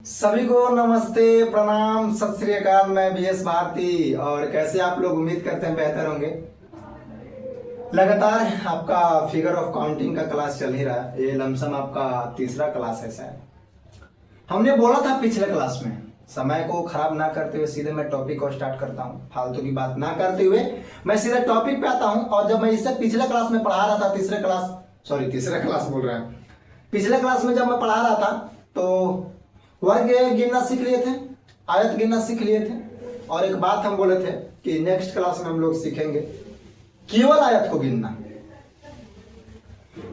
सभी को नमस्ते, प्रणाम, सत श्री अकाल। मैं बीएस भारती। और कैसे आप लोग? उम्मीद करते हैं बेहतर होंगे। लगातार आपका फिगर ऑफ काउंटिंग का क्लास चल ही रहा है। ये लमसम आपका तीसरा क्लास है शायद। हमने बोला था पिछले क्लास में, समय को खराब ना करते हुए सीधे मैं टॉपिक को स्टार्ट करता हूँ। फालतू की बात ना करते हुए मैं सीधे टॉपिक पे आता हूँ। और जब मैं इससे पिछले क्लास में पढ़ा रहा था, तीसरा क्लास बोल रहा है, पिछले क्लास में जब मैं पढ़ा रहा था तो वर्ग गिनना सीख लिए थे, आयत गिनना सीख लिए थे। और एक बात हम बोले थे कि नेक्स्ट क्लास में हम लोग सीखेंगे केवल आयत को गिनना।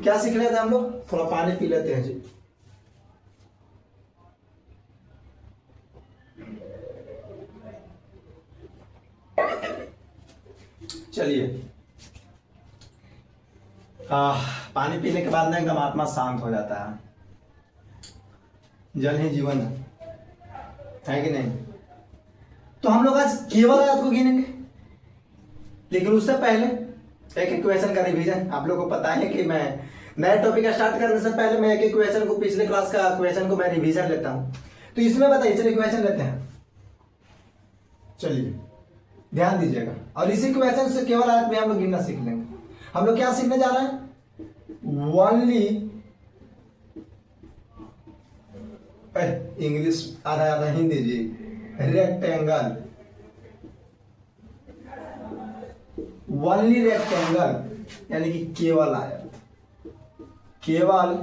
क्या सीख लेते हैं हम लोग? थोड़ा पानी पी लेते हैं जी। चलिए, पानी पीने के बाद ना एकदम आत्मा शांत हो जाता है। जल ही जीवन है कि नहीं? तो हम लोग आज केवल आयत को गिनेंगे, लेकिन उससे पहले एक क्वेश्चन का रिवीजन। आप लोगों को पता है कि मैं नए टॉपिक का स्टार्ट करने से पहले मैं एक क्वेश्चन को, पिछले क्लास का क्वेश्चन को मैं रिवीजन लेता हूं। तो इसमें बताइए, चलिए क्वेश्चन लेते हैं। चलिए ध्यान दीजिएगा, और इसी क्वेश्चन से केवल आयत में हम लोग गिनना सीख लेंगे। हम लोग क्या सीखने जा रहे हैं? ओनली, इंग्लिश आधा आधा हिंदी जी, रेक्टेंगल, ओनली रेक्टेंगल, यानी कि केवल आयत, केवल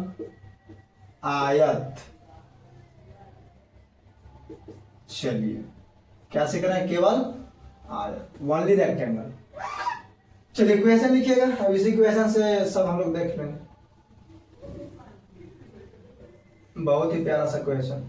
आयत। चलिए क्या सीख रहे हैं? केवल आयत, ओनली रेक्टेंगल। चलिए क्वेश्चन लिखिएगा, अब इसी क्वेश्चन से सब हम लोग देख लेंगे। बहुत ही प्यारा सा क्वेश्चन।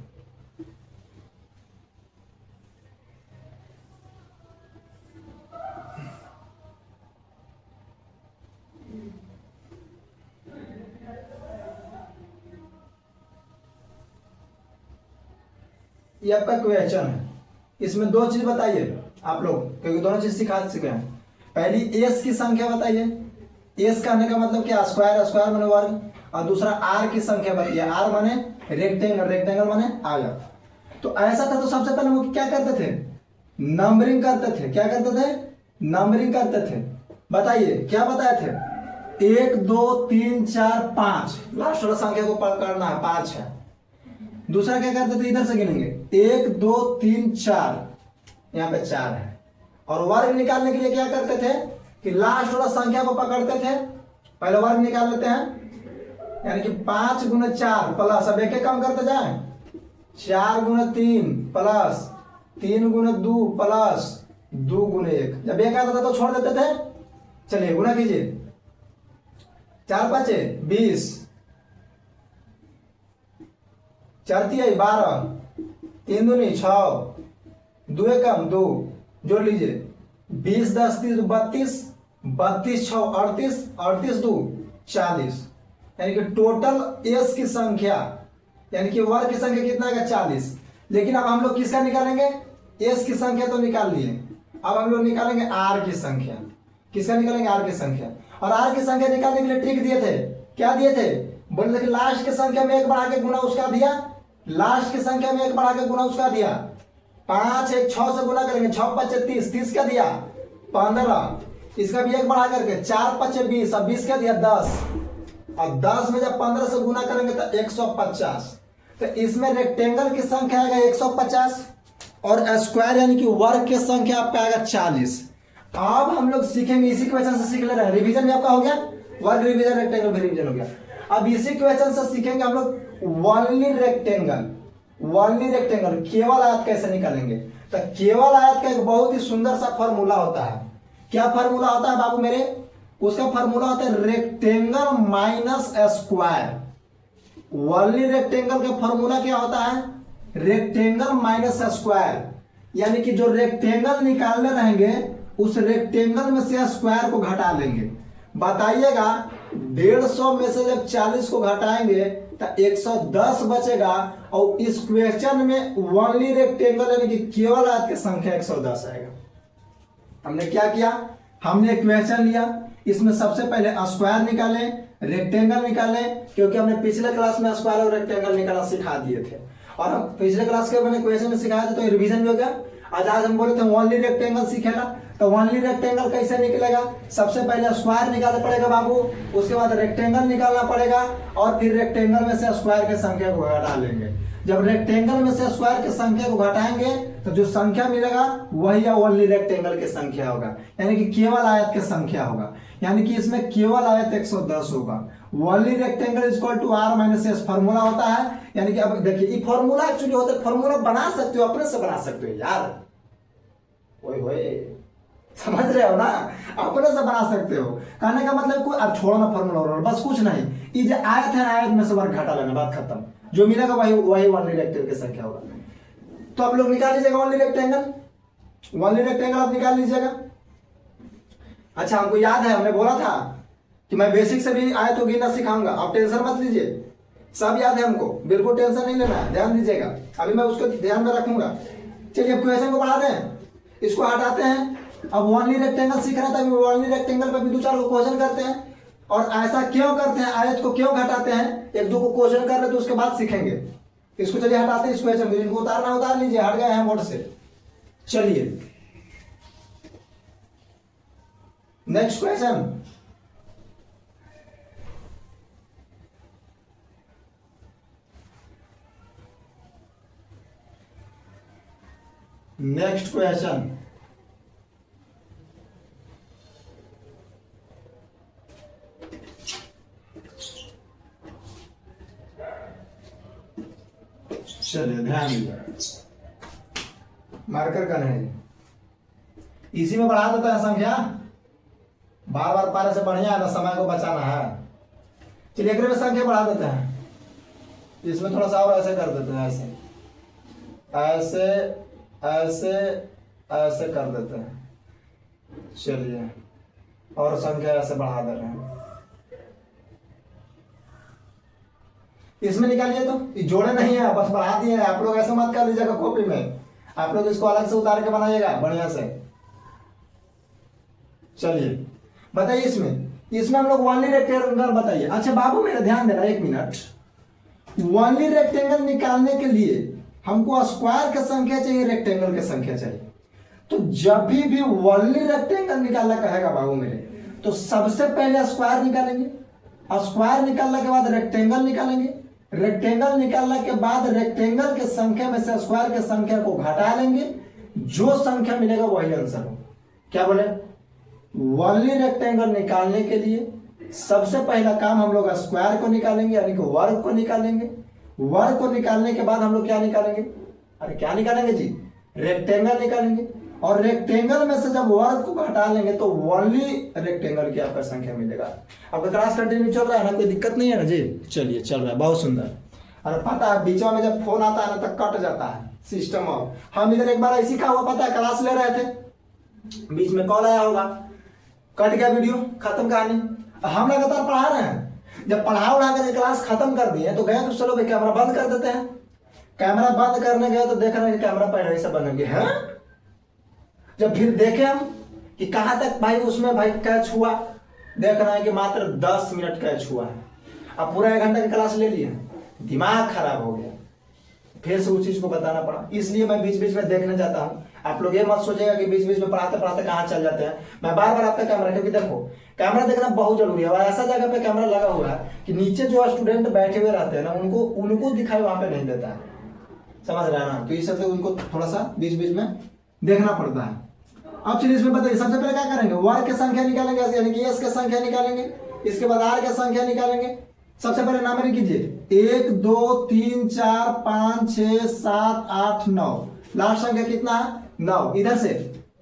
ये आपका क्वेश्चन है। इसमें दो चीज बताइए आप लोग, क्योंकि दोनों चीज सिखा चुके हैं। पहली एस की संख्या बताइए। एस कहने का मतलब क्या? स्क्वायर, स्क्वायर माने वर्ग। और दूसरा आर की संख्या बताइए। आर माने रेक्टेंगल, रेक्टेंगल माने आयत। तो ऐसा था तो सबसे पहले वो क्या करते थे? नंबरिंग करते थे। क्या करते थे? नंबरिंग करते थे। बताइए क्या बताए थे? 1 2 3 4 5, लास्ट वाला संख्या को पकड़ना है, 5 है। दूसरा क्या करते थे? इधर से गिनेंगे, 1 2 3 4, यहाँ पे 4 है। और वर्ग निकालने के लिए क्या करते थे कि लास्ट वाला संख्या को पकड़ते थे। पहले वर्ग निकाल लेते हैं, यानी कि 5 गुना 4 प्लस, अब एक कम करते जाए, 4 गुना 3 प्लस 3 गुना 2 प्लस 2 गुना 1। जब एक आता था तो छोड़ देते थे। चलिए गुना कीजिए, 4 5 20, 4 3 12, 3 दूनी 6, 2 1 कम 2, जोड़ लीजिए, 20 10 30 32, 32 6 38, 38 2 40। यानी कि टोटल एस की संख्या, यानी कि वर्ग की संख्या कितना है? 40। लेकिन अब हम लोग किसका निकालेंगे? एस की संख्या तो निकाल लिए, अब हम लोग निकालेंगे आर की संख्या। किसका निकालेंगे? आर की संख्या। और आर की संख्या निकालने के लिए ट्रिक दिए थे। क्या दिए थे? बोले थे कि लास्ट की संख्या में 1 बढ़ा के गुना उसका दिया, लास्ट की संख्या में 1 बढ़ा के गुना उसका दिया। 5 1 6 से गुना करेंगे, 6 5 30, 30 का दिया 15, इसका भी 1 बढ़ा करके 4 5 20, अब 20 का दिया 10, और 10 में जब 15 से गुना करेंगे तो 150। तो इसमें रेक्टेंगल की संख्या आएगा 150, और स्क्वायर यानी कि वर्ग की संख्या आपका आएगा 40। अब हम लोग सीखेंगे, इसी क्वेश्चन से सीख ले रहे हैं। रिवीजन भी आपका हो गया, वर्ग रिवीजन, रेक्टेंगल भी रिवीजन हो गया। अब इसी क्वेश्चन से सीखेंगे हम लोग ओनली रेक्टेंगल। ओनली रेक्टेंगल, केवल आयत कैसे निकालेंगे? तो केवल आयत का एक बहुत ही सुंदर सा फॉर्मूला होता है। क्या फॉर्मूला होता है बाबू मेरे? उसका फॉर्मूला होता है rectangle minus square. Only rectangle का फॉर्मूला क्या होता है? Rectangle minus square. यानी कि जो रेक्टेंगल निकालने रहेंगे उस रेक्टेंगल में से स्क्वायर को घटा लेंगे। बताइएगा 150 में से जब 40 को घटाएंगे तो 110 बचेगा। और इस क्वेश्चन में ओनली रेक्टेंगल यानी कि केवल आयत की संख्या 110 आएगा। हमने क्या किया? हमने क्वेश्चन लिया, इसमें सबसे पहले स्क्वायर निकालें, रेक्टेंगल निकालें, क्योंकि हमने पिछले क्लास में स्क्वायर और रेक्टेंगल निकालना सिखा दिए थे। और हम पिछले क्लास के मैंने क्वेश्चन में सिखाया था तो रिवीजन भी हो गया। आज हम बोले थे ओनली रेक्टेंगल सीखेगा, तो ओनली रेक्टेंगल कैसे निकलेगा? सबसे पहले स्क्वायर निकालना पड़ेगा बाबू, उसके बाद रेक्टेंगल निकालना पड़ेगा और फिर रेक्टेंगल में से स्क्वायर की संख्या को घटा लेंगे। जब रेक्टेंगल में से स्क्वायर की संख्या को घटाएंगे तो जो संख्या मिलेगा वही ओनली रेक्टेंगल की संख्या होगा, यानी कि केवल आयत की संख्या होगा, यानी कि इसमें केवल आयत 110 होगा। Only rectangle is equal to R minus S formula होता है, यानी कि अब देखिए ये फॉर्मूला एक्चुअली होता है, फॉर्मूला बना सकते हो, अपने से बना सकते हो यार, ओए होए समझ रहे हो ना, अपने से बना सकते हो। कहने का मतलब कोई अब छोड़ो ना फॉर्मूला, बस कुछ नहीं, ये जो आयत है आयत में से वर्ग घटा लेना, बात खत्म, जो मिलेगा वही ओनली रेक्टेंगल की संख्या होगा। तो आप लोग निकाल लीजिएगा ओनली रेक्टेंगल आप निकाल लीजिएगा। अच्छा हमको याद है, हमने बोला था कि मैं बेसिक से भी आयत को गिनना सिखाऊंगा, आप टेंशन मत लीजिए, सब याद है हमको, बिल्कुल टेंशन नहीं लेना है, ध्यान दीजिएगा, अभी मैं उसको ध्यान में रखूंगा। चलिए अब क्वेश्चन को बढ़ाते हैं, इसको हटाते हैं। अब ओनली रेक्टेंगल सीख रहे थे, ओनली रेक्टेंगल पे भी दो चार को क्वेश्चन करते हैं, और ऐसा क्यों करते हैं, आयत को क्यों घटाते हैं, एक दो को क्वेश्चन कर रहे तो उसके बाद सीखेंगे। इसको चलिए हटाते हैं, इस क्वेश्चन को, इनको उतारना उतार लीजिए, हट गए हैं बोर्ड से। चलिए नेक्स्ट क्वेश्चन, नेक्स्ट क्वेश्चन, चलिए ध्यान दीजिए, मार्कर का नहीं, इसी में बढ़ा देता है संख्या, बार बार पाने से बढ़िया है ना, समय को बचाना है। चलिए एक में संख्या बढ़ा देते हैं, इसमें थोड़ा सा और ऐसे कर देते हैं, ऐसे ऐसे ऐसे ऐसे कर देते हैं। चलिए और संख्या ऐसे बढ़ा दे रहे हैं, इसमें निकालिए, तो ये जोड़े नहीं है, बस बढ़ा दिए हैं। आप लोग ऐसे मत कर लीजिएगा कॉपी में, आप लोग इसको अलग से उतार के बनाइएगा बढ़िया से। चलिए बताइए, इसमें हम लोग ओनली रेक्टेंगल बताइए। अच्छा बाबू मेरा ध्यान देना, एक मिनट, ओनली रेक्टेंगल निकालने के लिए हमको स्क्वायर की संख्या चाहिए, रेक्टेंगल की संख्या चाहिए। तो जब भी ओनली रेक्टेंगल निकालना कहेगा बाबू मेरे, तो सबसे पहले स्क्वायर निकालेंगे, स्क्वायर निकालने के बाद रेक्टेंगल निकालेंगे, रेक्टेंगल निकालने के बाद रेक्टेंगल के संख्या में से स्क्वायर के संख्या को घटा लेंगे, जो संख्या मिलेगा वही आंसर हो। क्या बोले? ओनली रेक्टेंगल निकालने के लिए सबसे पहला काम हम लोग स्क्वायर को निकालेंगे, यानी कि वर्ग को निकालेंगे। वर्ग को निकालने के बाद हम लोग क्या निकालेंगे? अरे क्या निकालेंगे जी? रेक्टेंगल निकालेंगे, और रेक्टेंगल में से जब वर्ग को घटा लेंगे तो ओनली रेक्टेंगल की आपका संख्या मिलेगा। आपका क्लास कंटिन्यू चल रहा है ना, कोई दिक्कत नहीं है ना जी? चलिए चल रहा है, बहुत सुंदर। अरे पता है बीच में जब फोन आता है ना तो कट जाता है सिस्टम ऑफ। हम इधर एक बार ऐसी का हुआ, पता है क्लास ले रहे थे, बीच में कॉल आया होगा, कट गया वीडियो, खत्म कहानी। हम लगातार पढ़ा रहे हैं, जब पढ़ा उड़ा कर क्लास खत्म कर दिए तो गए तो चलो भाई कैमरा बंद कर देते हैं। कैमरा बंद करने गए तो देख रहे हैं कि कैमरा पहले से बन गया है। जब फिर देखे हम कि कहां तक भाई उसमें भाई कैच हुआ, देख रहे हैं कि मात्र 10 मिनट कैच हुआ है। अब पूरा 1 घंटा की क्लास ले लिए, दिमाग खराब हो गया, फिर से उस चीज को बताना पड़ा। इसलिए मैं बीच बीच में देखने जाता हूँ। आप लोग ये मत सोचेगा कि बीच बीच में पढ़ाते पढ़ाते कहाँ चल जाते हैं। मैं बार बार आपका कैमरा, क्योंकि देखो कैमरा देखना बहुत जरूरी है, और ऐसा जगह पे कैमरा लगा हुआ है कि नीचे जो स्टूडेंट बैठे हुए रहते हैं ना, उनको दिखाई वहां पे नहीं देता है, समझ रहे हैं ना? तो इस सबसे उनको थोड़ा सा बीच बीच में देखना पड़ता है। अब चलिए इसमें बताइए, सबसे पहले क्या करेंगे? वर्ग की संख्या निकालेंगे, यानी कि एस की संख्या निकालेंगे, इसके बाद आर की संख्या निकालेंगे। सबसे पहले नंबरिंग कीजिए, 1 2 3 4 5 6 7 8 9, लास्ट संख्या कितना है? 9। इधर से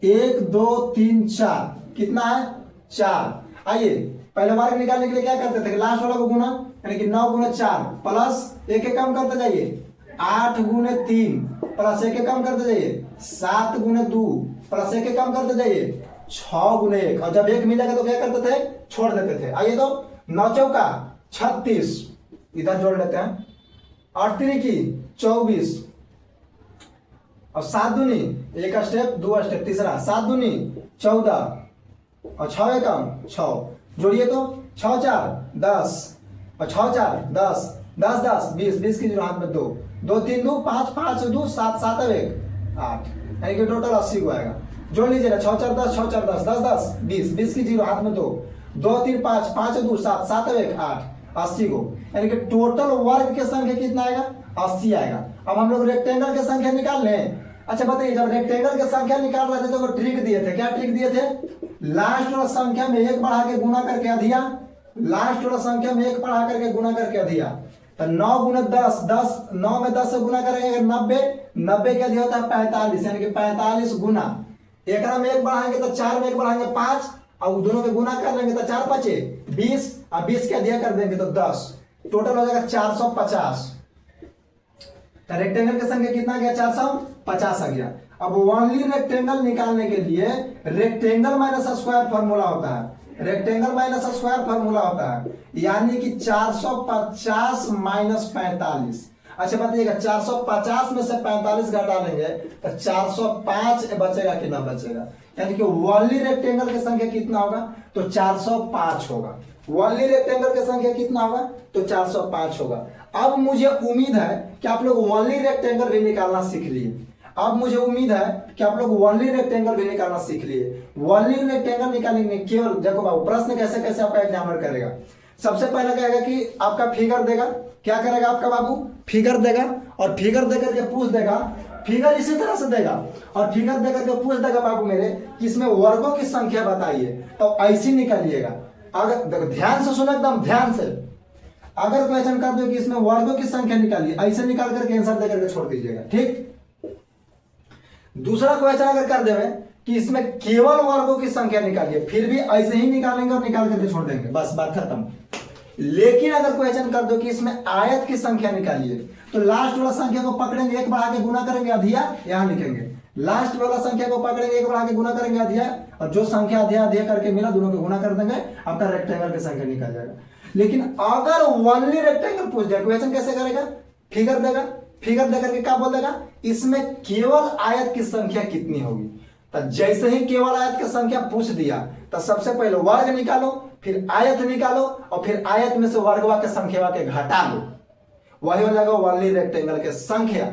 1 2 3 4 कितना है? 4। आइए पहले वर्ग निकालने के लिए क्या करते थे? लास्ट वाला को गुना, यानी कि 9 गुना 4 प्लस एक एक कम करते जाइए, 8 गुने 3 प्लस एक एक कम करते जाइए, 7 गुने 2 प्लस एक एक कम करते जाइए, 6 गुने 1। और जब 1 मिलेगा तो क्या करते थे? छोड़ देते थे। आइए तो 9 चौका 36, इधर जोड़ लेते हैं, 8 तिरिकी 24, और 7 दूनी, एक स्टेप 2 स्टेप, तीसरा 7 दूनी 14, और 6 एकम 6, जोड़िए तो 6 4 10, और 6 4 10, 10 10 20, 20 की हाथ में 2, 2 3 2 5 5 2 7 7 1 8, यानी कि टोटल 80 को आएगा। जोड़ लीजिए ना, 6 4 10, 6 4 10, 10 10 20, 20 की जीरो हाथ में 2 2 3 5 5 2 7 7 1 8, 80 को, यानी कि टोटल वर्ग की संख्या कितना आएगा? 80 आएगा। अब हम लोग रेक्टेंगल की संख्या निकाल लें। अच्छा बताइए, जब रेक्टेंगल की संख्या निकाल रहे थे तो वो ट्रिक दिए थे। क्या ट्रिक दिए थे? लास्ट वाला संख्या में 1 बढ़ा के गुना करके अधिया, लास्ट वाला संख्या में 1 बढ़ा करके गुना करके अधिया। तो 9 गुना 10, 10 9 में 10 से गुना करेंगे 90, 90 के अधिया होता है 45, यानी कि 45 गुना, एक में 1 बढ़ाएंगे तो 4 में 1 बढ़ाएंगे 5, और दोनों के गुना कर लेंगे तो 4 5 20, और 20 के अधिया कर देंगे तो 10, टोटल हो जाएगा 450। तो रेक्टेंगल की संख्या कितना गया? 450 आ गया। अब ओनली रेक्टेंगल निकालने के लिए रेक्टेंगल माइनस स्क्वायर फॉर्मूला होता है, रेक्टेंगल माइनस स्क्वायर फॉर्मूला होता है, यानी कि 450 माइनस 45। अच्छा बताइएगा, 450 में से 45 घटा लेंगे तो 405 बचेगा कि ना बचेगा? यानी कि ओनली रेक्टेंगल की संख्या कितना होगा? तो 405 होगा। ओनली रेक्टेंगल की संख्या कितना होगा? तो 405 होगा। अब मुझे उम्मीद है कि आप लोग ओनली रेक्टेंगल भी निकालना सीख लिए। अब मुझे उम्मीद है कि आप लोग ओनली रेक्टेंगल भी निकालना सीख लिए। ओनली रेक्टेंगल निकालेंगे केवल, देखो बाबू प्रश्न कैसे कैसे आपका एग्जामिनर करेगा। सबसे पहले कहेगा कि आपका फिगर देगा। क्या करेगा आपका बाबू? फिगर देगा, और फिगर देकर के पूछ देगा, फिगर इसी तरह से देगा, और फिगर देकर के पूछ देगा बाबू मेरे कि इसमें वर्गों की संख्या बताइए, तो ऐसी निकालिएगा। अगर देखो ध्यान से सुनो, एकदम ध्यान से। अगर क्वेश्चन कर दो कि इसमें वर्गों की संख्या निकालिए, ऐसे निकाल करके आंसर देकर के छोड़ दीजिएगा, ठीक। दूसरा क्वेश्चन अगर कर देवे कि इसमें केवल वर्गों की संख्या निकालिए, फिर भी ऐसे ही निकालेंगे और निकाल करके छोड़ देंगे, बस बात खत्म। लेकिन अगर क्वेश्चन कर दो कि इसमें आयत की संख्या निकालिए, तो लास्ट वाला संख्या को पकड़ेंगे, 1 बढ़ा के गुना करेंगे अधिया, यहां लिखेंगे। लास्ट वाला संख्या को पकड़ेंगे, 1 बढ़ा के गुना करेंगे अधिया, और जो संख्या अधिया अधिया करके मिला दोनों को गुना कर देंगे, आपका रेक्टेंगल की संख्या निकल जाएगा। लेकिन अगर ओनली रेक्टेंगल पूछ जाए, क्वेश्चन कैसे करेगा? फिगर देगा, फिगर देकर के क्या बोल देगा? इसमें केवल आयत की संख्या कितनी होगी। तो जैसे ही केवल आयत की संख्या पूछ दिया, तो सबसे पहले वर्ग निकालो, फिर आयत निकालो, और फिर आयत में से वर्गवा के संख्या के घटा लो, वही हो जाएगा ओनली रेक्टेंगल के संख्या।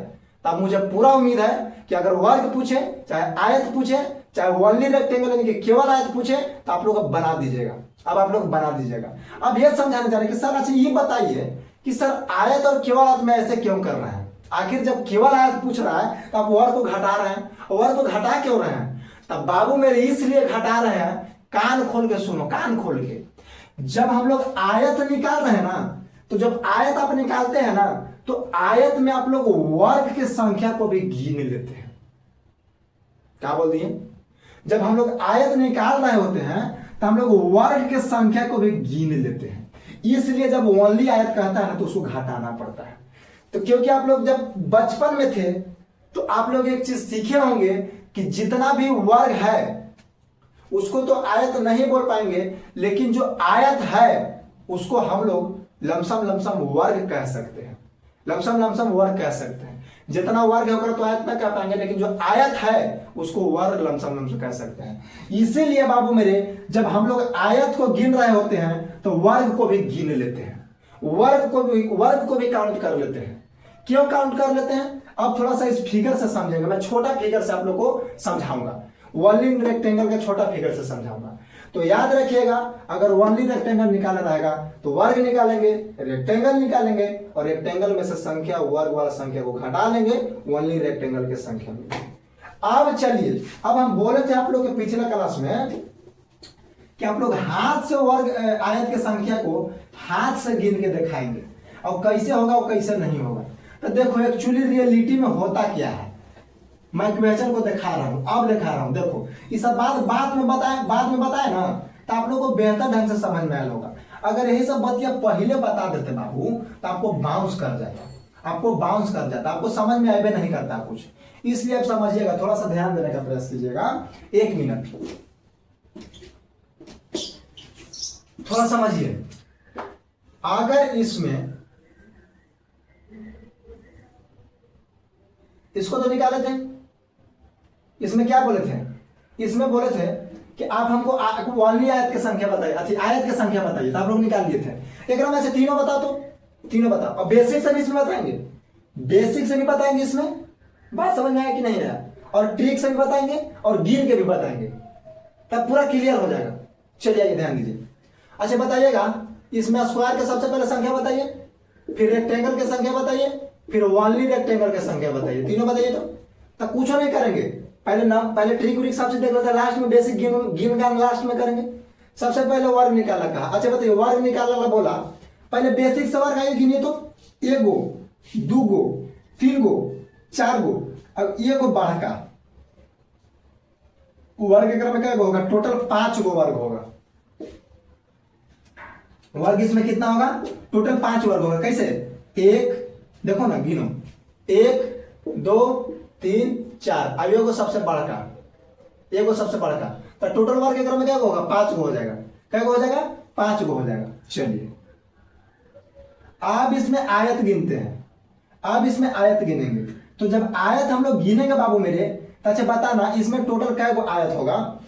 तब मुझे पूरा उम्मीद है कि अगर वर्ग पूछे, चाहे आयत पूछे, चाहे ओनली रेक्टेंगल यानी कि केवल आयत पूछे, तो आप लोग बना दीजिएगा। अब आप लोग बना दीजिएगा। अब ये समझाने जा रहे हैं कि सर अच्छा ये बताइए कि सर आयत और केवल आयत में ऐसे क्यों कर रहे हैं? आखिर जब केवल आयत पूछ रहा है तो आप वर्ग को घटा रहे हैं, वर्ग को घटा क्यों रहे हैं? तब बाबू मेरे इसलिए घटा रहे हैं, कान खोल के सुनो, कान खोल के। जब हम लोग आयत निकाल रहे हैं ना, तो जब आयत आप निकालते हैं ना, तो आयत में आप लोग वर्ग की संख्या को भी गिन लेते हैं। क्या बोल दिए? जब हम लोग आयत निकाल रहे होते हैं तो हम लोग वर्ग की संख्या को भी गिन लेते हैं। इसलिए जब ओनली आयत कहता है ना, तो उसको घटाना पड़ता है। तो क्योंकि आप लोग जब बचपन में थे तो आप लोग एक चीज सीखे होंगे कि जितना भी वर्ग है उसको तो आयत नहीं बोल पाएंगे, लेकिन जो आयत है उसको हम लोग लमसम लमसम वर्ग कह सकते हैं, लमसम लमसम वर्ग कह सकते हैं। जितना वर्ग होगा तो आयत ना कह पाएंगे, लेकिन जो आयत है उसको वर्ग लमसम लमसम कह सकते हैं। इसीलिए बाबू मेरे, जब हम लोग आयत को गिन रहे होते हैं तो वर्ग को भी गिन लेते हैं, वर्ग को भी काउंट कर लेते हैं। क्यों काउंट कर लेते हैं? अब थोड़ा सा इस फिगर से समझेंगे। मैं छोटा फिगर से आप लोग को समझाऊंगा, ओनली रेक्टेंगल का छोटा फिगर से समझाऊंगा। तो याद रखिएगा, अगर ओनली रेक्टेंगल निकालना रहेगा तो वर्ग निकालेंगे, रेक्टेंगल निकालेंगे, और रेक्टेंगल में से संख्या वर्ग वाला संख्या को घटा लेंगे ओनली रेक्टेंगल की संख्या में। अब चलिए, अब हम बोले थे आप लोग के पिछले क्लास में कि आप लोग हाथ से वर्ग आयत की संख्या को हाथ से गिन के दिखाएंगे, और कैसे होगा और कैसे नहीं होगा। तो देखो एक्चुअली रियलिटी में होता क्या है, मैं क्वेश्चन को दिखा रहा हूं, अब दिखा रहा हूं। देखो ये सब बाद में बताए ना, तो आप लोग को बेहतर ढंग से समझ में आया होगा। अगर यही सब बात पहले बता देते बाबू, तो आपको बाउंस कर जाता, आपको समझ में आए नहीं करता कुछ। इसलिए आप समझिएगा, थोड़ा सा ध्यान देने का प्रयास कीजिएगा। 1 मिनट थोड़ा समझिए। अगर इसको तो निकाले थे, इसमें क्या बोले थे? इसमें बोले थे कि आप हमको ओनली आयत की संख्या बताइए, अच्छा आयत की संख्या बताइए, तो आप लोग निकाल लिए थे। एक में से तीनों बता दो, तीनों बताओ, और बेसिक सब इसमें बताएंगे। बेसिक से भी बताएंगे, इसमें बात समझ में आया कि नहीं आया, और ट्रिक से भी बताएंगे और गिन के भी बताएंगे, तब पूरा क्लियर हो जाएगा। चलिए आइए ध्यान दीजिए। अच्छा बताइएगा, इसमें स्क्वायर के सबसे पहले संख्या बताइए, फिर रेक्टेंगल की संख्या बताइए, फिर ओनली रेक्टेंगल की संख्या बताइए, तीनों बताइए। तो कुछ नहीं करेंगे, पहले नाम, पहले ट्रिक उरिक सबसे देख लेते हैं, लास्ट में बेसिक गिन गान लास्ट में करेंगे। सबसे पहले वर्ग निकाला कहा। अच्छा बताइए, वर्ग निकालना बोला, पहले बेसिक से वर्ग आइए गिनिए तो, एक गो, दू गो, तीन गो, चार गो, अब ये गो बढ़ का वर्ग के क्रम में क्या होगा, टोटल 5 गो वर्ग होगा। वर्ग इसमें कितना होगा, टोटल 5 वर्ग होगा। कैसे, एक, देखो ना गिनो, 1 2 3 4, अब ये सबसे बड़का, ये सबसे बड़का, तो टोटल वर्ग के क्रम में क्या होगा, 5 गो हो जाएगा। क्या हो जाएगा, 5 गो हो जाएगा। चलिए अब इसमें आयत गिनते हैं, अब इसमें आयत गिनेंगे। तो जब आयत हम लोग गिनेंगे बाबू मेरे, तो अच्छा बताना इसमें टोटल क्या गो आयत होगा।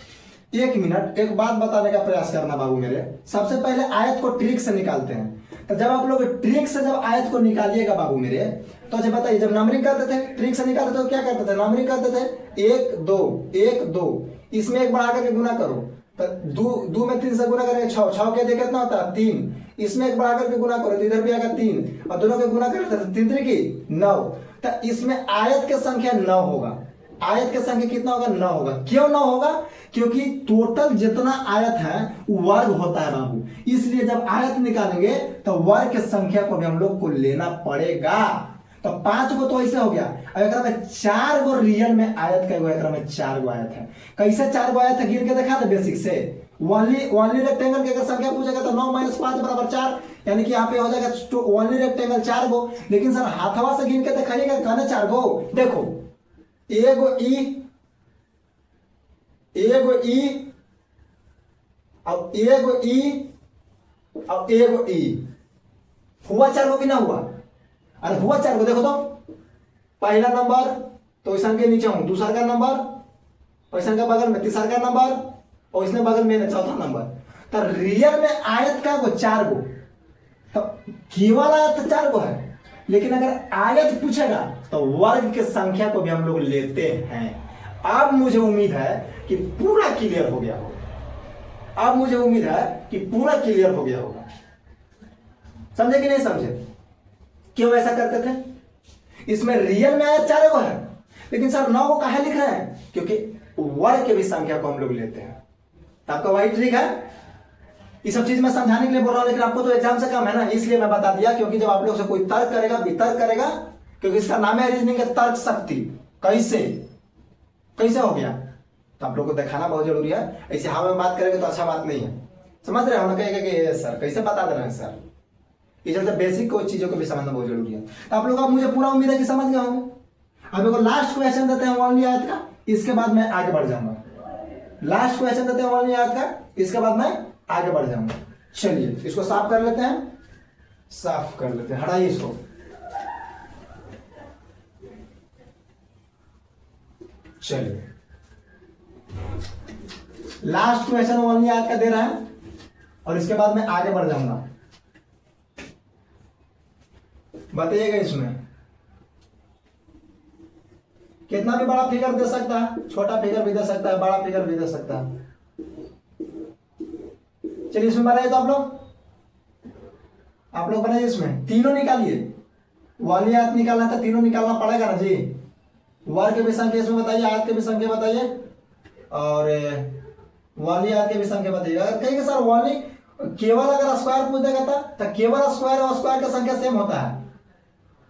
1 मिनट, एक बात बताने का प्रयास करना बाबू मेरे। सबसे पहले आयत को ट्रिक से निकालते हैं। तो जब आप लोग ट्रिक से जब आयत को निकालिएगा बाबू मेरे, तो अच्छा बताइए, जब नंबरिंग करते थे, ट्रिक से निकालते थे तो क्या करते थे, नंबरिंग करते थे 1 2 1 2, इसमें एक बढ़ा करके गुना करो, तो दो में 3 से गुना करेंगे 6, 6 के कितना होता है 3, इसमें एक बढ़ा करके गुना करो तो इधर भी आएगा 3, और दोनों के गुना करते थे 3 3 की 9, तो इसमें आयत की संख्या 9 होगा। आयत की संख्या कितना होगा, 9 होगा। क्यों 9 होगा, क्योंकि टोटल जितना आयत है वो वर्ग होता है बाबू, इसलिए जब आयत निकालेंगे तो वर्ग की संख्या को भी हम लोग को लेना पड़ेगा। तो 5 गो तो ऐसे हो गया। अब एक में 4 गो रियल में आयत का, एक में 4 गो आयत है। कैसे 4 गो आयत है, गिन के देखा था बेसिक से। ओनली रेक्टेंगल की अगर संख्या पूछेगा तो 9 - 5 = 4, यानी कि यहाँ पे हो जाएगा ओनली रेक्टेंगल 4 गो। लेकिन सर हाथवा से गिन के दिखाइएगा, कहना 4 गो। देखो एगो ई, एगो ई, अब एगो ई, अब एगो ई, हुआ 4 गो कि ना हुआ, अरे हुआ 4 गो। देखो तो पहला नंबर तो ऐसा के नीचे हूं, दूसरा का नंबर, ऐसा का बगल में तीसरा का नंबर, और इसने बगल में चौथा नंबर। तो रियल में आयत का गो 4 गो, तो केवल आयत 4 गो है। लेकिन अगर आयत पूछेगा तो वर्ग की संख्या को भी हम लोग लेते हैं। अब मुझे उम्मीद है कि पूरा क्लियर हो गया होगा, अब मुझे उम्मीद है कि पूरा क्लियर हो गया होगा। समझे कि नहीं समझे, क्यों ऐसा करते थे। इसमें रियल में आयत 4 गो है, लेकिन सर 9 को काहे लिख रहे हैं, क्योंकि वर्ग की भी संख्या को हम लोग लेते हैं। तो आपका वही ट्रिक है। ये सब चीज मैं समझाने के लिए बोल रहा हूं, लेकिन आपको तो एग्जाम से कम है ना, इसलिए मैं बता दिया। क्योंकि जब आप लोग से कोई तर्क करेगा, वितर्क करेगा, क्योंकि इसका नाम है रीजनिंग का तर्क शक्ति। कैसे कैसे हो गया, तो आप लोग को दिखाना बहुत जरूरी है। ऐसे हवा में बात करेंगे तो अच्छा बात नहीं है, समझ रहे हो ना। कहेगा कि सर कैसे बता दे रहे हैं सर, इस चलते बेसिक को चीजों को भी समझना बहुत जरूरी है। तो आप लोग का मुझे पूरा उम्मीद है कि समझ गए होंगे। अब एक लास्ट क्वेश्चन देते हैं ओनली आयत का, इसके बाद मैं आगे बढ़ जाऊंगा। लास्ट क्वेश्चन देते हैं ओनली आयत का, इसके बाद मैं आगे बढ़ जाऊंगा। चलिए इसको साफ कर लेते हैं, साफ कर लेते हैं, हटाइए इसको। चलिए लास्ट क्वेश्चन ओनली आयत का दे रहा है, और इसके बाद मैं आगे बढ़ जाऊंगा। बताइएगा इसमें कितना भी बड़ा फिगर दे सकता है, छोटा फिगर भी दे सकता है, बड़ा फिगर भी दे सकता है। चलिए इसमें बनाइए तो आप लोग बनाइए। इसमें तीनों निकालिए, वाली आयत निकालना था, तीनों निकालना पड़ेगा ना जी। वर्ग के भी संख्या इसमें बताइए, आयत के भी संख्या बताइए, और वाली आयत के भी संख्या बताइए। अगर कहेंगे सर वाली केवल अगर स्क्वायर पूछ देगा तो केवल स्क्वायर और स्क्वायर का संख्या सेम होता है,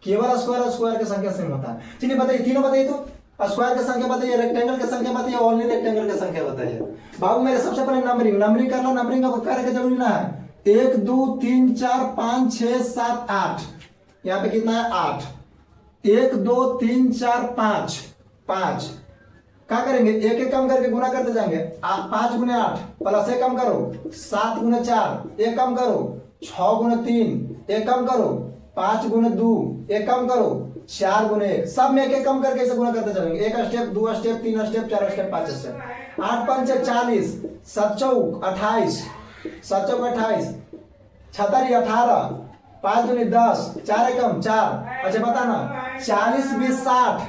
केवल स्क्वायर और स्क्वायर की संख्या सेम होता है। चलिए बताइए, तीनों बताइए तो। स्क्वायर की संख्या बताइए, रेक्टेंगल की संख्या बताइए, ओनली रेक्टेंगल की संख्या बताइए। बाबू मेरे सबसे पहले नंबरिंग करना, नंबरिंग का करके जरूरी ना है। 1 2 3 4 5 6 7 8, यहाँ पे कितना है 8। 1 2 3 4 5 5, क्या करेंगे, एक एक कम करके गुना करते जाएंगे। 5 × 8 प्लस 1 कम करो, 7 × 4 1 कम करो, 6 × 3 1 कम करो, 5 × 2 1 कम करो, 4 × 1, सब में एक एक कम करके इसे गुना करते चलेंगे। 1 step, 2 step, 3 step, 4 step, 5 step. 8 5 40, 7 चौक 28, 7 चौक 28, 7 18, 5 दूनी 10, 4 एकम 4। अच्छा बता ना 40 20 60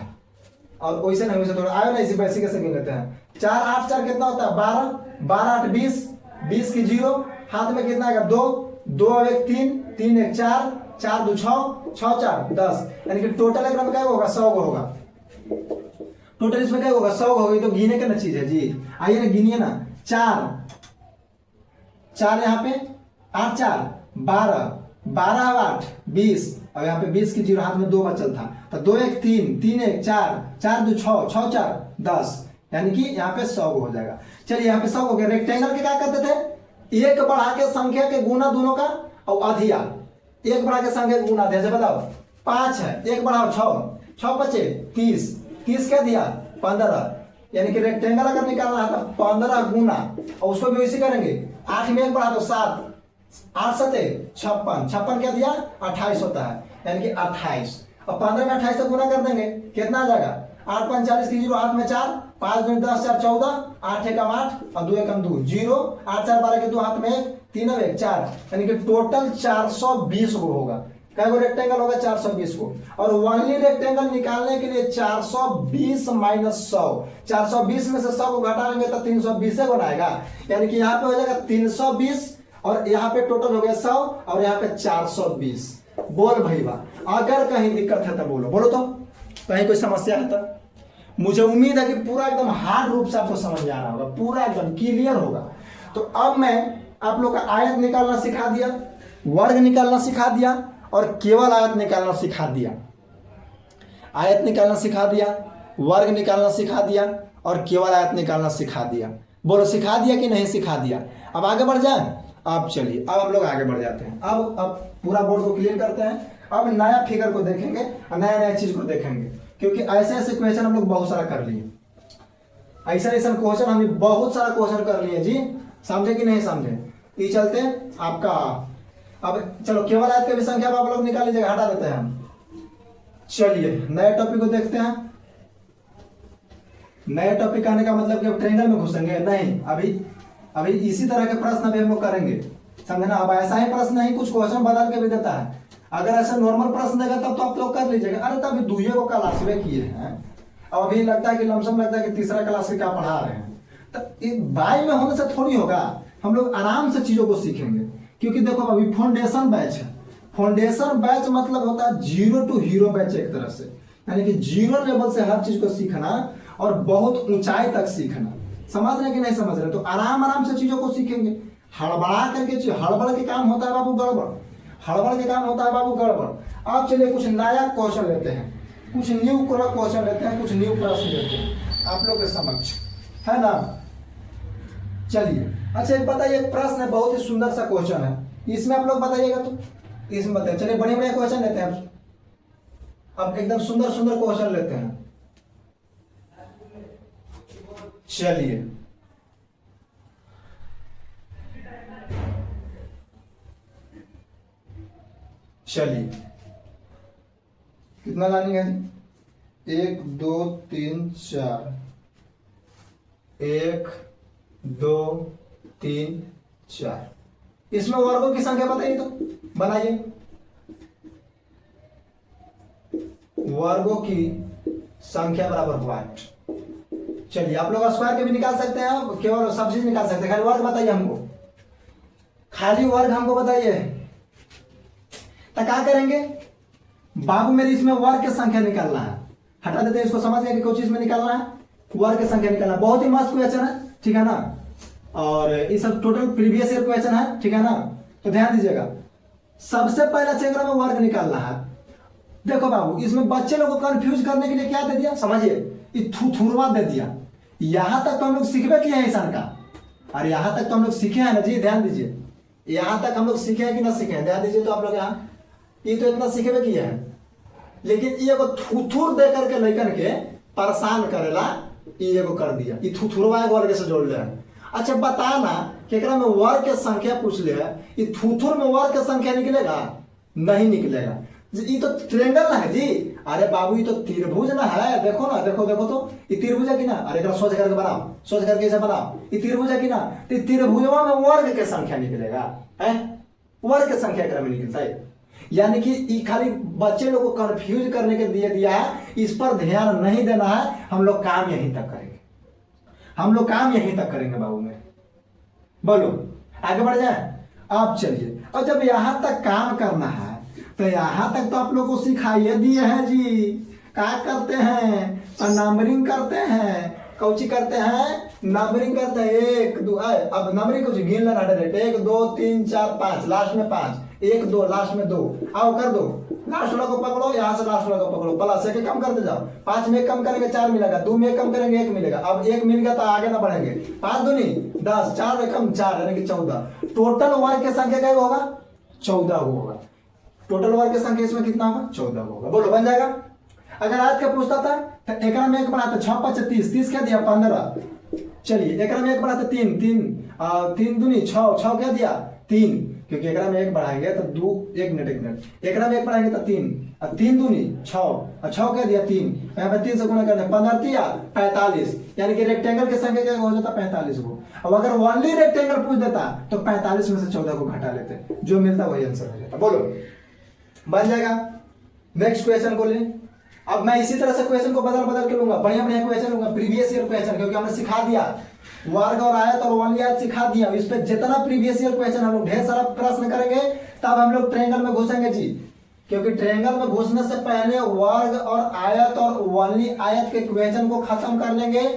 और वैसे नहीं, वैसे थोड़ा आयो ना, इसी वैसे कैसे गिन लेते हैं। 4 8 4 कितना होता है 12, 12 8 20, 20 की 0, हाथ में कितना आएगा 2, 2 और 1 3, 3 1 4, 4 2 6, 6 4 10, यानी कि टोटल एकदम क्या होगा 100 को होगा। टोटल इसमें क्या होगा 100 होगा, तो गिने का ना चीज है जी। आइए ना गिनिए ना, 4 4 यहाँ पे 8 4 12, 12 8 20, और यहाँ पे 20 की 0, हाथ में 2 बचल था, तो 2 1 3, 3 1 4, 4 2 6, 6 4 10, यानी कि यहाँ पे 100 हो जाएगा। चलिए यहाँ पे 100 हो गया। रेक्टेंगल के क्या करते थे, एक बढ़ा के संख्या के गुना दोनों का और अधिया, एक बढ़ा के संख्या के गुना अधिया। जैसे बताओ 5 है, एक बढ़ाओ 6, 6 5 30, 30 क्या दिया 15, यानी कि रेक्टेंगल अगर निकालना है तो 15 गुना, और उसको भी वैसे करेंगे 8 में एक बढ़ा दो 7, 8 7 56, 56 क्या दिया 28 होता है, यानी कि 28, और 15 में 28 से गुना कर देंगे, कितना आ जाएगा 8 5 40 की 0, हाथ में 4, 5 2 10 4 14, 8 एकम 8 और 2 एकम 2 0, 8 4 12 के 2, हाथ में 1, 3 और 1 4, यानी कि टोटल 420 को होगा। क्या को रेक्टेंगल होगा 420 को, और ओनली रेक्टेंगल निकालने के लिए 420 माइनस 100, 420 में से 100 को घटाएंगे तो 320 को आएगा, यानी कि यहाँ पे हो जाएगा 320, और यहाँ पे टोटल हो गया 100, और यहाँ पे 420। बोल भैया अगर कहीं दिक्कत है तो बोलो, बोलो तो कहीं कोई समस्या है तो। मुझे उम्मीद है कि पूरा एकदम हार्ड रूप से आपको समझ में आ रहा होगा, पूरा एकदम क्लियर होगा। तो अब मैं आप लोग का आयत निकालना सिखा दिया, वर्ग निकालना सिखा दिया, और केवल आयत निकालना सिखा दिया। आयत निकालना सिखा दिया, वर्ग निकालना सिखा दिया, और केवल आयत निकालना सिखा दिया। बोलो सिखा दिया कि नहीं सिखा दिया। अब आगे बढ़ जाए। अब चलिए अब हम लोग आगे बढ़ जाते हैं। अब पूरा बोर्ड को क्लियर करते हैं। अब नया फिगर को देखेंगे और नया नया चीज को देखेंगे, क्योंकि ऐसे ऐसे क्वेश्चन हम लोग बहुत सारा कर लिए, ऐसा ऐसा क्वेश्चन हमने बहुत सारा क्वेश्चन कर लिए जी। समझे कि नहीं समझे। ये चलते आपका अब चलो केवल आयत की भी संख्या आप लोग निकाल लीजिएगा, हटा देते हैं हम। चलिए नए टॉपिक को देखते हैं। नए टॉपिक आने का मतलब कि अब ट्रेंगल में घुसेंगे नहीं, अभी इसी तरह के प्रश्न अभी हम लोग करेंगे, समझे ना। अब ऐसा ही प्रश्न नहीं, कुछ क्वेश्चन बदल के भी देता है। अगर ऐसा नॉर्मल प्रश्न देगा तब तो आप लोग कर लीजिएगा। अरे तभी दुइये को क्लास में किए हैं, अब अभी लगता है कि लमसम लगता है कि तीसरा क्लास के क्या पढ़ा रहे हैं। तो बाई में होने से थोड़ी होगा, हम लोग आराम से चीजों को सीखेंगे। क्योंकि देखो अभी फाउंडेशन बैच है। फाउंडेशन बैच मतलब होता है 0 to हीरो बैच एक तरह से, यानी कि 0 लेवल से हर चीज को सीखना और बहुत ऊंचाई तक सीखना। समझ रहे कि नहीं समझ रहे। तो आराम आराम से चीजों को सीखेंगे। हड़बड़ा करके हड़बड़ के काम होता है बाबू गड़बड़, हड़बड़ के काम होता है बाबू गड़बड़। अब चलिए कुछ नया क्वेश्चन लेते हैं, कुछ न्यू क्वेश्चन लेते हैं, कुछ न्यू प्रश्न लेते हैं आप लोग के समक्ष, है ना। चलिए अच्छा एक बताइए, एक प्रश्न है, बहुत ही सुंदर सा क्वेश्चन है, इसमें आप लोग बताइएगा। तो इसमें बताइए। चलिए बड़े बड़े क्वेश्चन लेते हैं, अब एकदम सुंदर सुंदर क्वेश्चन लेते हैं। चलिए चलिए कितना लानी है जी 1 2 3 4, 1 2 3 4। इसमें वर्गों की संख्या बताइए, तो बनाइए। वर्गों की संख्या बराबर व्हाट। चलिए आप लोग स्क्वायर के भी निकाल सकते हैं, केवल सब चीज निकाल सकते हैं, खाली वर्ग बताइए हमको, खाली वर्ग हमको बताइए। तो क्या करेंगे बाबू, मेरे इसमें वर्ग की संख्या निकालना है। हटा देते हैं इसको, समझ गए कि कोई चीज में निकालना है, वर्ग की संख्या निकालना। बहुत ही मस्त क्वेश्चन है, ठीक है ना। और ये सब टोटल प्रीवियस ईयर क्वेश्चन है, ठीक है ना। तो ध्यान दीजिएगा, सबसे पहला चेक में वर्ग निकालना है। देखो बाबू इसमें बच्चे लोग को कंफ्यूज करने के लिए क्या दे दिया, समझिए, ये थुथुरवा दे दिया। यहां तक तो हम लोग सीखबे किए हैं ईशान का, और यहां तक तो हम लोग सीखे हैं ना जी। ध्यान दीजिए, यहां तक हम लोग सीखे हैं कि ना सीखे हैं, ध्यान दीजिए। तो आप लोग यहाँ ये तो इतना सीखे किए हैं, लेकिन ये को थुथुर दे करके लड़कन के परेशान करेला, ये को कर दिया। ये थुथुरवा वर्ग से जोड़ ले। अच्छा बताना केकरा में वर्ग के संख्या पूछ ले, ये थुथुर में वर्ग के संख्या निकलेगा नहीं निकलेगा। ये तो ट्रेंगल ना है जी। अरे बाबू ये तो त्रिभुज ना है, देखो ना, देखो देखो तो ये त्रिभुज है कि ना। अरे सोच करके बनाओ, सोच करके ऐसे बनाओ, ये त्रिभुज है कि ना। तो त्रिभुजवा में वर्ग के संख्या निकलेगा, है वर्ग के संख्या क्रम में निकलता है। यानी कि ये खाली बच्चे लोग को कंफ्यूज करने के लिए दिया है, इस पर ध्यान नहीं देना है। हम लोग काम यहीं तक करेंगे, हम लोग काम यहीं तक करेंगे बाबू मेरे। बोलो आगे बढ़ जाए। अब चलिए, और जब यहां तक काम करना है तो यहां तक तो आप लोग को सिखाइए दिए हैं जी। क्या करते हैं? नंबरिंग करते हैं। कौची करते हैं? नंबरिंग करते हैं। 1 2, अब नंबरिंग कुछ गिन लेना डायरेक्ट। 1 2 3 4 5, लास्ट में 5, 1 2 लास्ट में 2। आओ कर दो, लास्ट वाला को पकड़ो, यहाँ से लास्ट वाला को पकड़ो, प्लस एक कम करते जाओ। 5 में 1 कम करेंगे 4 मिलेगा, 2 में 1 कम करेंगे 1 मिलेगा। अब 1 मिल गया तो आगे ना बढ़ेंगे। 5 दूनी 10, 4 में कम 4 यानी कि 14। टोटल वर्ग की संख्या क्या होगा? 14 होगा। टोटल वर्ग की संख्या इसमें कितना होगा? 14 होगा। बोलो बन जाएगा। अगर आज का पूछता था तो एक में 1 बढ़ाते 6 5 30, 30 क्या दिया? 15। चलिए एक में 1 बढ़ाते 3 3, 3 दूनी 6, 6 क्या दिया? 3, क्योंकि एक में 1 बढ़ाएंगे तो 2, 1 मिनट एक में 1 बढ़ाएंगे तो 3, 3 दूनी 6, और 6 क्या दिया? 3। यहाँ पे 3 से गुणा करते हैं, 15 दिया 45, यानी कि रेक्टेंगल की संख्या क्या हो जाता? 45 को। अब अगर ओनली रेक्टेंगल पूछ देता तो 45 में से 14 को घटा लेते, जो मिलता वही आंसर हो जाता। बोलो बन जाएगा। नेक्स्ट क्वेश्चन को ले। अब मैं इसी तरह से क्वेश्चन को बदल बदल के लूंगा, बढ़िया बढ़िया क्वेश्चन लूंगा, प्रीवियस ईयर क्वेश्चन, क्योंकि हमने सिखा दिया वर्ग और आयत और वलयात सिखा दिया। इस पे जितना प्रीवियस ईयर क्वेश्चन हम लोग ढेर सारा प्रश्न करेंगे, तब हम लोग ट्रायंगल में घुसेंगे जी। क्योंकि ट्रायंगल में घुसने से पहले वर्ग और आयत और वलय आयत के क्वेश्चन को खत्म कर लेंगे।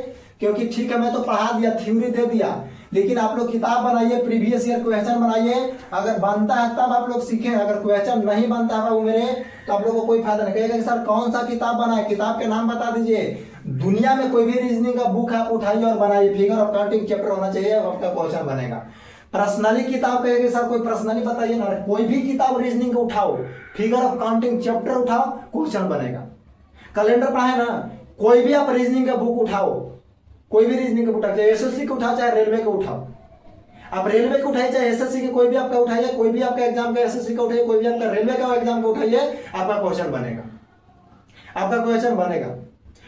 क्योंकि ठीक है मैं तो पढ़ा दिया, थ्योरी दे दिया, लेकिन आप लोग किताब बनाइए, प्रीवियस ईयर क्वेश्चन बनाइए। अगर बनता है तब आप लोग सीखें, अगर क्वेश्चन नहीं बनता है वो मेरे, तो आप लोग को कोई फायदा नहीं। कहेगा कि सर कौन सा किताब बनाए, किताब के नाम बता दीजिए। दुनिया में कोई भी रीजनिंग का बुक है उठाइए और बनाइए, फिगर ऑफ काउंटिंग चैप्टर होना चाहिए, आपका क्वेश्चन बनेगा। पर्सनली किताब कहेगी सर कोई पर्सनली बताइए ना, कोई भी किताब रीजनिंग का उठाओ, फिगर ऑफ काउंटिंग चैप्टर उठाओ, क्वेश्चन बनेगा। कैलेंडर पढ़ाए ना, कोई भी आप रीजनिंग का बुक उठाओ, कोई भी रीजनिंग का उठाओ, चाहे एसएससी का उठाओ चाहे रेलवे का उठाओ। आप रेलवे का उठाइए चाहे एसएससी के, कोई भी आपका उठाइए, कोई भी आपका एग्जाम का एसएससी का उठाइए, कोई भी आपका रेलवे का एग्जाम का उठाइए, आपका क्वेश्चन बनेगा, आपका क्वेश्चन बनेगा।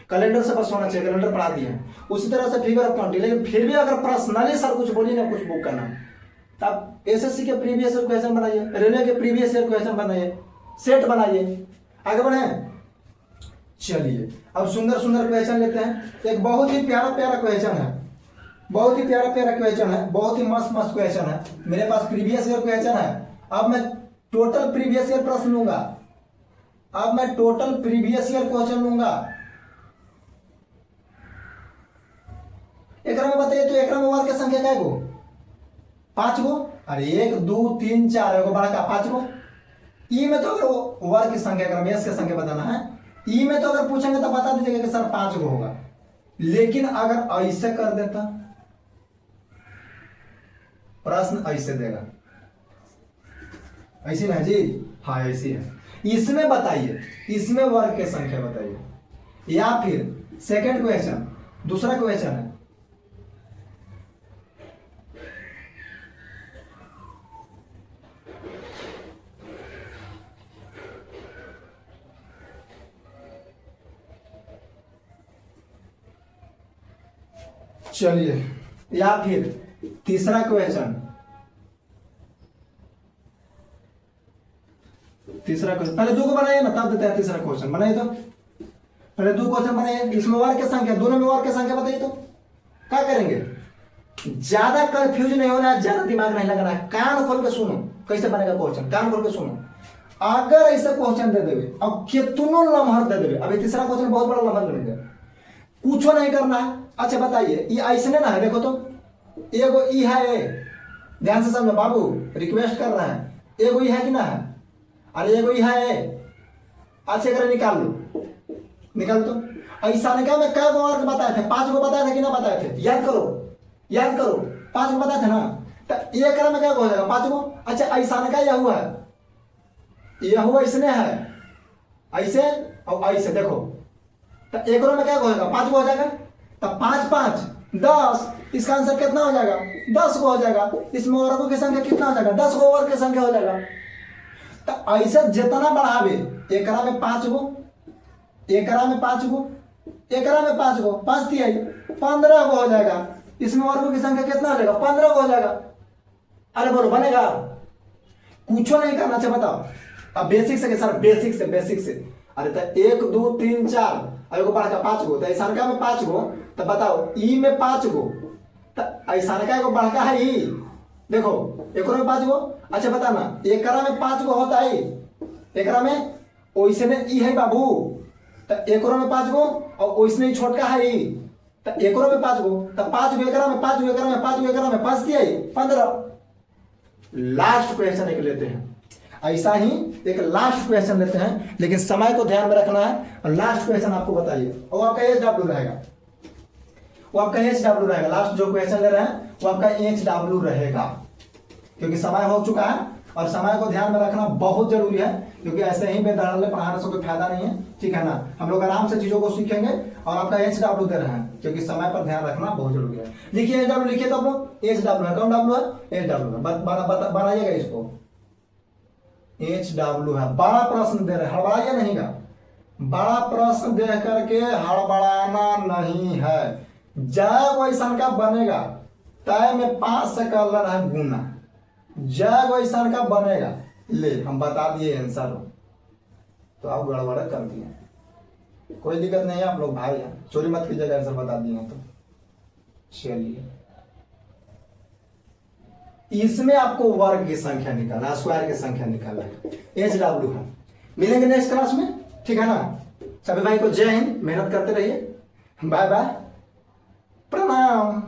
कैलेंडर से बस होना चाहिए, कैलेंडर पढ़ा दिया। उसी तरह से फिगर ऑफ काउंटिंग। लेकिन फिर भी अगर पर्सनली सर कुछ बोलिए ना, कुछ बुक का नाम, तो आप एसएससी के प्रीवियस ईयर क्वेश्चन बनाइए, रेलवे के प्रीवियस ईयर क्वेश्चन बनाइए, सेट बनाइए। आगे बढ़े। चलिए अब सुंदर सुंदर क्वेश्चन लेते हैं। एक बहुत ही प्यारा प्यारा क्वेश्चन है, बहुत ही प्यारा प्यारा क्वेश्चन है, बहुत ही मस्त मस्त क्वेश्चन है। मेरे पास प्रीवियस ईयर क्वेश्चन है। अब मैं टोटल प्रीवियस ईयर प्रश्न लूंगा, अब मैं टोटल प्रीवियस ईयर क्वेश्चन लूंगा। एक में बताइए तो एक में वर्ग की संख्या क्या गो? 5 गो। अरे 1 2 3 4 एगो बड़ा 5 गो। ई में तो अगर वर्ग की संख्या, अगर मेष की संख्या बताना है, ई में तो अगर पूछेंगे तो बता दीजिएगा कि सर 5 गो होगा। लेकिन अगर ऐसे कर देता, प्रश्न ऐसे देगा, ऐसी है जी, हाँ ऐसी है, इसमें बताइए, इसमें वर्ग की संख्या बताइए। या फिर सेकंड क्वेश्चन, दूसरा क्वेश्चन है, चलिए, या फिर तीसरा क्वेश्चन, तीसरा क्वेश्चन पहले 2 को बनाइए ना, तब देते हैं तीसरा क्वेश्चन। बनाइए तो पहले 2 क्वेश्चन बनाइए, इसमें वर्ग की संख्या, दोनों में वर्ग की संख्या बताइए। तो क्या करेंगे? ज्यादा कंफ्यूज नहीं होना है, ज्यादा दिमाग नहीं लगाना है, कान खोल के सुनो कैसे बनेगा क्वेश्चन, कान खोल के सुनो। अगर ऐसा क्वेश्चन दे देवे, अब कितनों लम्हर दे देवे, अभी तीसरा क्वेश्चन बहुत बड़ा लम्हर दे देवे, कुछ नहीं करना है। अच्छा बताइए, ये ऐसे ना है, देखो तो एगो ई है, ध्यान से समझो बाबू, रिक्वेस्ट कर रहा है, एगो ई है कि ना है? अरे एगो ई है, अच्छे करे निकाल लो, निकाल तो। ऐसा निकाल में क्या वर्ग बताए थे? 5 को बताए थे कि ना बताए थे? याद करो, याद करो, 5 को बताए थे ना, तो एक में क्या हो जाएगा? 5 को। अच्छा ऐसा का यह हुआ है, यह हुआ इसने है, ऐसे और ऐसे देखो, तो एक में क्या होगा? 5 को हो जाएगा। तो 5 5 10, इसका आंसर कितना हो जाएगा? 10 को हो जाएगा। इसमें वर्गों की संख्या कितना हो जाएगा? 10 को वर्ग की संख्या हो जाएगा। तो ऐसे जितना बढ़ावे, एकरा में 5 गो, एकरा में 5 गो, एकरा में 5 गो, 5 दिया 15 गो हो जाएगा। इसमें वर्गों की संख्या कितना हो जाएगा? 15 को हो जाएगा। अरे बोलो बनेगा? कुछ नहीं करना चाहिए, बताओ अब बेसिक से सर, बेसिक से अरे तो 1 2 3 4 और एगो बड़का 5 गो, तो ऐसा में 5 गो, तो बताओ ई में 5 गो, तो ऐसा का एगो बड़का है ई, देखो एकरो में 5 गो। अच्छा बताना एकरा में 5 गो होता है, एकरा में ओइसे में ई है बाबू, तो एकरो में 5 गो और ओइसने ही छोटका है ई, तो एकरो में 5 गो, तो 5 गो एकरा में, 5 गो एकरा में, 5 गो एकरा में, 5 दिया 15। लास्ट क्वेश्चन एक लेते हैं, ऐसा ही एक लास्ट क्वेश्चन लेते हैं, लेकिन समय को ध्यान में रखना है। और लास्ट क्वेश्चन आपको बताइए, और आपका HW रहेगा, वो आपका HW रहेगा। लास्ट जो क्वेश्चन ले रहे हैं वो आपका HW रहेगा, क्योंकि समय हो चुका है और समय को ध्यान में रखना बहुत जरूरी है, क्योंकि ऐसे ही बेदखल पढ़ाने से कोई फायदा नहीं है, ठीक है ना। हम लोग आराम से चीजों को सीखेंगे और आपका HW दे रहे हैं, क्योंकि समय पर ध्यान रखना बहुत जरूरी है। लिखिए HW, लिखिए तो आप लोग, HW है, कौन W है? HW है, बनाइएगा इसको, HW है। बड़ा प्रश्न दे रहे, हड़बड़ाइए नहीं का, बड़ा प्रश्न दे करके हड़बड़ाना नहीं है। जय वैसन का बनेगा, तय में 5 से कर रहा है गुना, जय वैसन का बनेगा। ले हम बता दिए आंसर, तो आप गड़बड़ कर दिए, कोई दिक्कत नहीं है, आप लोग भाई हैं, चोरी मत कीजिएगा, आंसर बता दिए हैं तो। चलिए इसमें आपको वर्ग की संख्या निकालना, स्क्वायर की संख्या निकालना है, HW है। मिलेंगे नेक्स्ट क्लास में, ठीक है ना। सभी भाई को जय हिंद, मेहनत करते रहिए, बाय बाय, प्रणाम।